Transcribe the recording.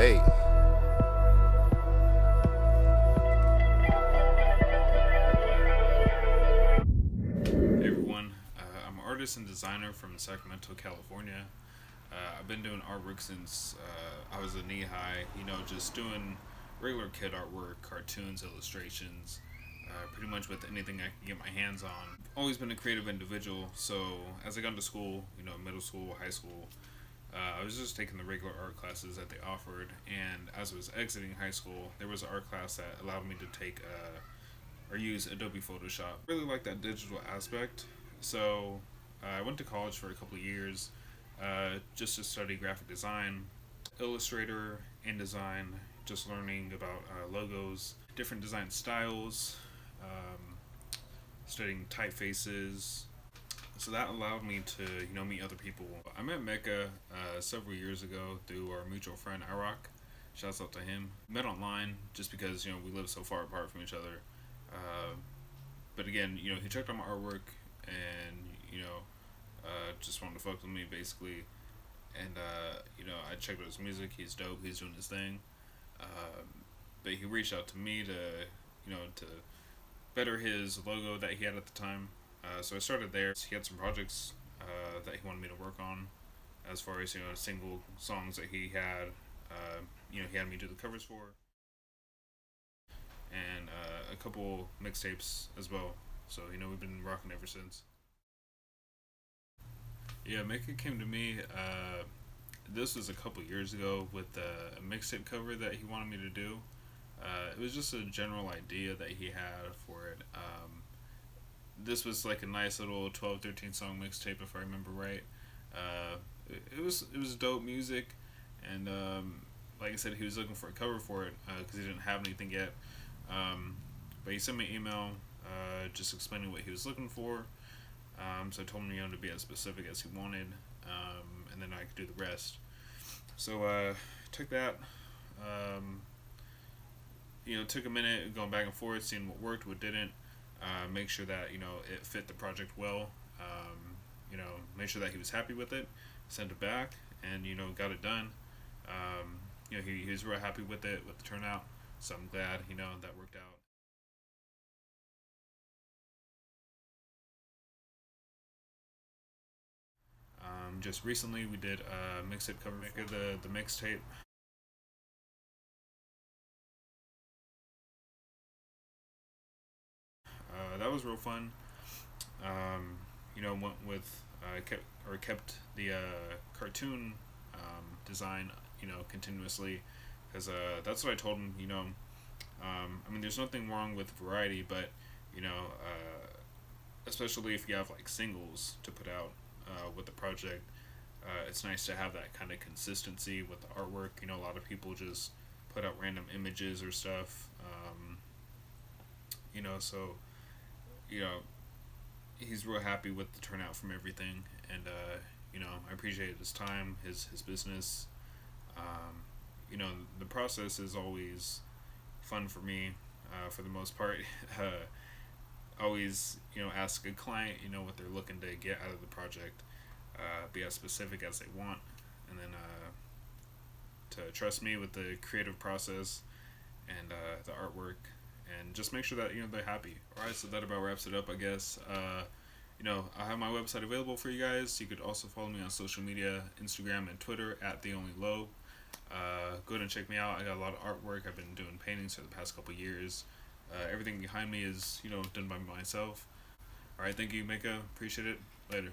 Hey. Hey everyone, I'm an artist and designer from Sacramento, California. I've been doing artwork since I was a knee high, just doing regular kid artwork, cartoons, illustrations, pretty much with anything I can get my hands on. Always been a creative individual, so as I got into school, middle school, high school, I was just taking the regular art classes that they offered, and as I was exiting high school, there was an art class that allowed me to take or use Adobe Photoshop. Really like that digital aspect. So I went to college for a couple of years just to study graphic design, Illustrator, InDesign, just learning about logos, different design styles, um, studying typefaces. So that allowed me to, meet other people. I met Mecca several years ago through our mutual friend Iraq. Shouts out to him. Met online just because we live so far apart from each other. Uh, but again, he checked out my artwork and just wanted to fuck with me basically. And I checked out his music. He's dope. He's doing his thing. But he reached out to me to better his logo that he had at the time. So I started there. He had some projects that he wanted me to work on, as far as single songs that he had. He had me do the covers for, and a couple mixtapes as well. So we've been rocking ever since. Yeah, Mecca came to me. This was a couple years ago with a mixtape cover that he wanted me to do. It was just a general idea that he had for it. This was like a nice little 12, 13 song mixtape, if I remember right. It was dope music, and like I said, he was looking for a cover for it because he didn't have anything yet. Um, but he sent me an email just explaining what he was looking for. So I told him to be as specific as he wanted, and then I could do the rest. So took that. Um, took a minute going back and forth, seeing what worked, what didn't. Make sure that it fit the project well. Make sure that he was happy with it. Sent it back, and got it done. He was real happy with it, with the turnout. So I'm glad that worked out. Just recently, we did a mixtape cover, the mixtape. That was real fun. Went with kept the cartoon design, continuously, because that's what I told him. I mean, there's nothing wrong with variety, but especially if you have like singles to put out with the project, it's nice to have that kind of consistency with the artwork. A lot of people just put out random images or stuff. So you know he's real happy with the turnout from everything, and I appreciate his time, his business. Um, the process is always fun for me, for the most part. Always ask a client what they're looking to get out of the project, be as specific as they want, and then to trust me with the creative process and the artwork, and just make sure that they're happy. All right, so that about wraps it up, I guess. I have my website available for you guys. You could also follow me on social media, Instagram and Twitter at the only low. Go ahead and check me out. I got a lot of artwork. I've been doing paintings for the past couple years. Everything behind me is done by myself. All right, thank you, Mika. Appreciate it. Later.